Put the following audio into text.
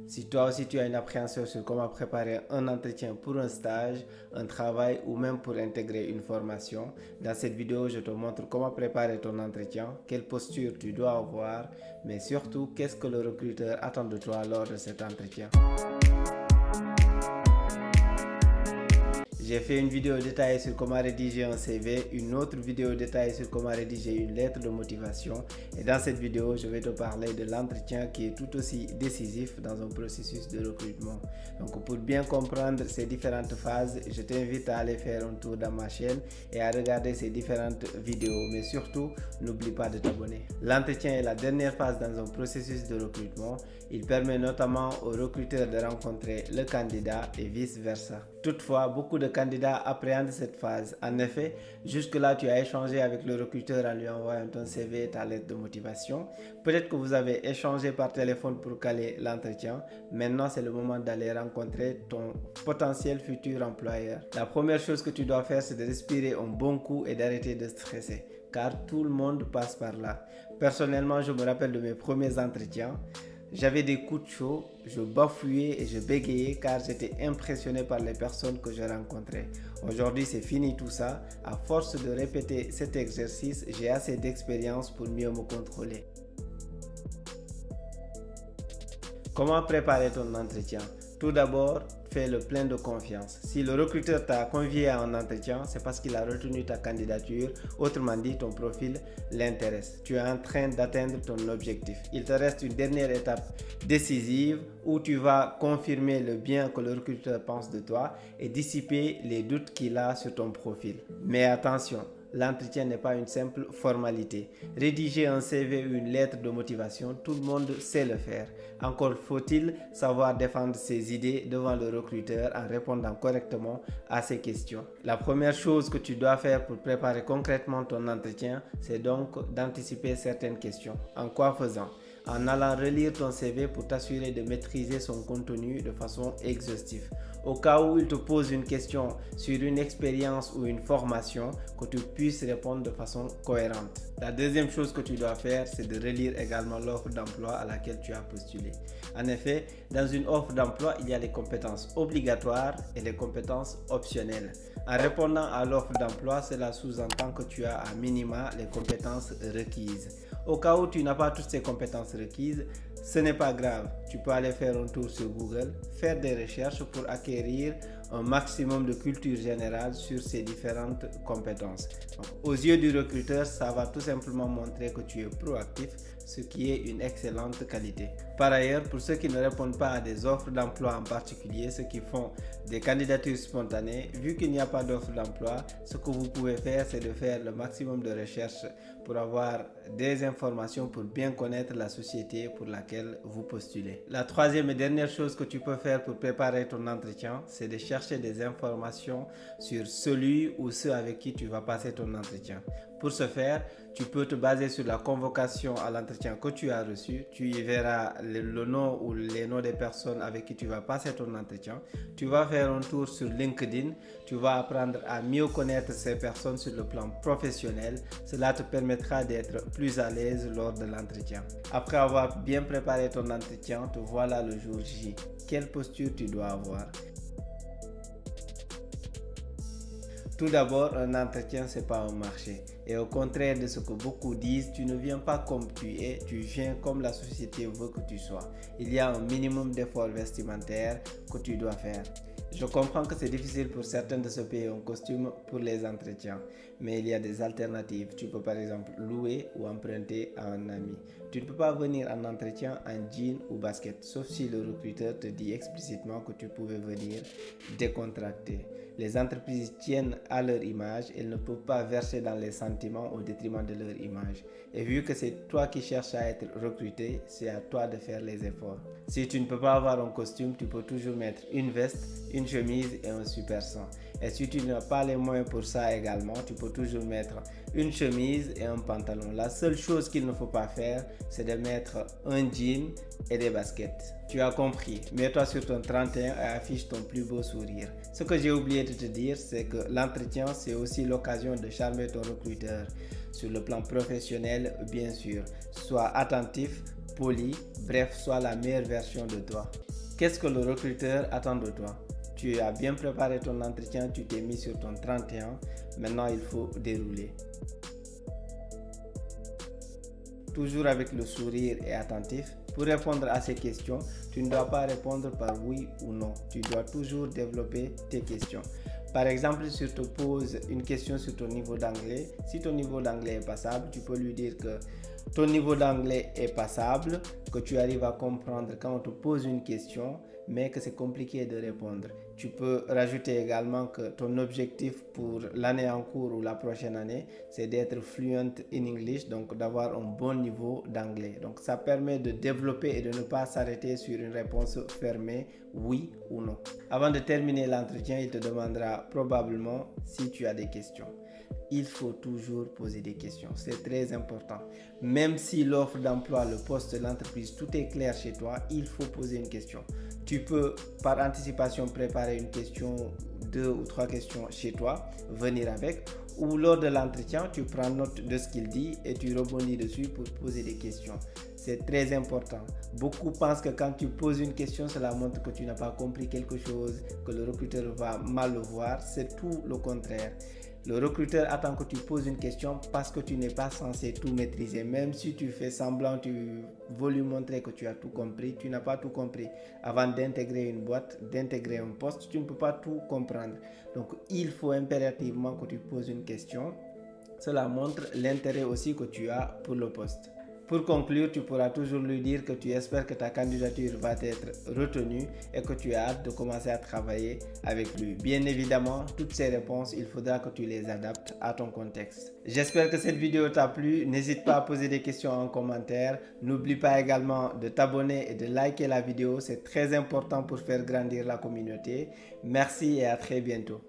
Si toi aussi tu as une appréhension sur comment préparer un entretien pour un stage, un travail ou même pour intégrer une formation, dans cette vidéo je te montre comment préparer ton entretien, quelle posture tu dois avoir, mais surtout qu'est-ce que le recruteur attend de toi lors de cet entretien. J'ai fait une vidéo détaillée sur comment rédiger un CV, une autre vidéo détaillée sur comment rédiger une lettre de motivation et dans cette vidéo, je vais te parler de l'entretien qui est tout aussi décisif dans un processus de recrutement. Donc pour bien comprendre ces différentes phases, je t'invite à aller faire un tour dans ma chaîne et à regarder ces différentes vidéos, mais surtout, n'oublie pas de t'abonner. L'entretien est la dernière phase dans un processus de recrutement. Il permet notamment au recruteur de rencontrer le candidat et vice-versa. Toutefois, beaucoup de candidats appréhendent cette phase. En effet, jusque-là, tu as échangé avec le recruteur en lui envoyant ton CV et ta lettre de motivation. Peut-être que vous avez échangé par téléphone pour caler l'entretien. Maintenant, c'est le moment d'aller rencontrer ton potentiel futur employeur. La première chose que tu dois faire, c'est de respirer un bon coup et d'arrêter de stresser, car tout le monde passe par là. Personnellement, je me rappelle de mes premiers entretiens. J'avais des coups de chaud, je bafouillais et je bégayais car j'étais impressionné par les personnes que je rencontrais. Aujourd'hui, c'est fini tout ça. À force de répéter cet exercice, j'ai assez d'expérience pour mieux me contrôler. Comment préparer ton entretien? Tout d'abord, fais le plein de confiance. Si le recruteur t'a convié à un entretien, c'est parce qu'il a retenu ta candidature. Autrement dit, ton profil l'intéresse. Tu es en train d'atteindre ton objectif. Il te reste une dernière étape décisive où tu vas confirmer le bien que le recruteur pense de toi et dissiper les doutes qu'il a sur ton profil. Mais attention, l'entretien n'est pas une simple formalité. Rédiger un CV ou une lettre de motivation, tout le monde sait le faire. Encore faut-il savoir défendre ses idées devant le recruteur en répondant correctement à ses questions. La première chose que tu dois faire pour préparer concrètement ton entretien, c'est donc d'anticiper certaines questions. En quoi faisant? En allant relire ton CV pour t'assurer de maîtriser son contenu de façon exhaustive. Au cas où il te pose une question sur une expérience ou une formation, que tu puisses répondre de façon cohérente. La deuxième chose que tu dois faire, c'est de relire également l'offre d'emploi à laquelle tu as postulé. En effet, dans une offre d'emploi, il y a les compétences obligatoires et les compétences optionnelles. En répondant à l'offre d'emploi, cela sous-entend que tu as à minima les compétences requises. Au cas où tu n'as pas toutes ces compétences requises, ce n'est pas grave. Tu peux aller faire un tour sur Google, faire des recherches pour acquérir un maximum de culture générale sur ces différentes compétences. Donc, aux yeux du recruteur, ça va tout simplement montrer que tu es proactif, ce qui est une excellente qualité. Par ailleurs, pour ceux qui ne répondent pas à des offres d'emploi en particulier, ceux qui font des candidatures spontanées, vu qu'il n'y a pas d'offre d'emploi, ce que vous pouvez faire, c'est de faire le maximum de recherches pour avoir des informations pour bien connaître la société pour laquelle vous postulez. La troisième et dernière chose que tu peux faire pour préparer ton entretien, c'est de chercher des informations sur celui ou ceux avec qui tu vas passer ton entretien. Pour ce faire, tu peux te baser sur la convocation à l'entretien que tu as reçu. Tu y verras le nom ou les noms des personnes avec qui tu vas passer ton entretien. Tu vas faire un tour sur LinkedIn. Tu vas apprendre à mieux connaître ces personnes sur le plan professionnel. Cela te permettra d'être plus à l'aise lors de l'entretien. Après avoir bien préparé ton entretien, te voilà le jour J. Quelle posture tu dois avoir? Tout d'abord, un entretien, ce n'est pas un marché. Et au contraire de ce que beaucoup disent, tu ne viens pas comme tu es, tu viens comme la société veut que tu sois. Il y a un minimum d'efforts vestimentaires que tu dois faire. Je comprends que c'est difficile pour certains de se payer un costume pour les entretiens, mais il y a des alternatives. Tu peux par exemple louer ou emprunter à un ami. Tu ne peux pas venir en entretien en jean ou basket, sauf si le recruteur te dit explicitement que tu pouvais venir décontracté. Les entreprises tiennent à leur image, elles ne peuvent pas verser dans les sentiments au détriment de leur image. Et vu que c'est toi qui cherches à être recruté, c'est à toi de faire les efforts. Si tu ne peux pas avoir un costume, tu peux toujours mettre une veste, une chemise et un super sang. Et si tu n'as pas les moyens pour ça également, tu peux toujours mettre une chemise et un pantalon. La seule chose qu'il ne faut pas faire, c'est de mettre un jean et des baskets. Tu as compris. Mets-toi sur ton 31 et affiche ton plus beau sourire. Ce que j'ai oublié de te dire, c'est que l'entretien, c'est aussi l'occasion de charmer ton recruteur. Sur le plan professionnel, bien sûr. Sois attentif, poli, bref, sois la meilleure version de toi. Qu'est-ce que le recruteur attend de toi? Tu as bien préparé ton entretien, tu t'es mis sur ton 31, maintenant il faut dérouler. Toujours avec le sourire et attentif. Pour répondre à ces questions, tu ne dois pas répondre par oui ou non. Tu dois toujours développer tes questions. Par exemple, si tu te poses une question sur ton niveau d'anglais, si ton niveau d'anglais est passable, tu peux lui dire que ton niveau d'anglais est passable, que tu arrives à comprendre quand on te pose une question, mais que c'est compliqué de répondre. Tu peux rajouter également que ton objectif pour l'année en cours ou la prochaine année, c'est d'être fluent in English, donc d'avoir un bon niveau d'anglais. Donc ça permet de développer et de ne pas s'arrêter sur une réponse fermée, oui ou non. Avant de terminer l'entretien, il te demandera probablement si tu as des questions. Il faut toujours poser des questions, c'est très important. Même si l'offre d'emploi, le poste de l'entreprise, tout est clair chez toi, il faut poser une question. Tu peux par anticipation préparer une question, 2 ou 3 questions chez toi, venir avec, ou lors de l'entretien, tu prends note de ce qu'il dit et tu rebondis dessus pour poser des questions. C'est très important. Beaucoup pensent que quand tu poses une question, cela montre que tu n'as pas compris quelque chose, que le recruteur va mal le voir. C'est tout le contraire. Le recruteur attend que tu poses une question parce que tu n'es pas censé tout maîtriser. Même si tu fais semblant, tu veux lui montrer que tu as tout compris, tu n'as pas tout compris. Avant d'intégrer une boîte, d'intégrer un poste, tu ne peux pas tout comprendre. Donc, il faut impérativement que tu poses une question. Cela montre l'intérêt aussi que tu as pour le poste. Pour conclure, tu pourras toujours lui dire que tu espères que ta candidature va être retenue et que tu as hâte de commencer à travailler avec lui. Bien évidemment, toutes ces réponses, il faudra que tu les adaptes à ton contexte. J'espère que cette vidéo t'a plu. N'hésite pas à poser des questions en commentaire. N'oublie pas également de t'abonner et de liker la vidéo. C'est très important pour faire grandir la communauté. Merci et à très bientôt.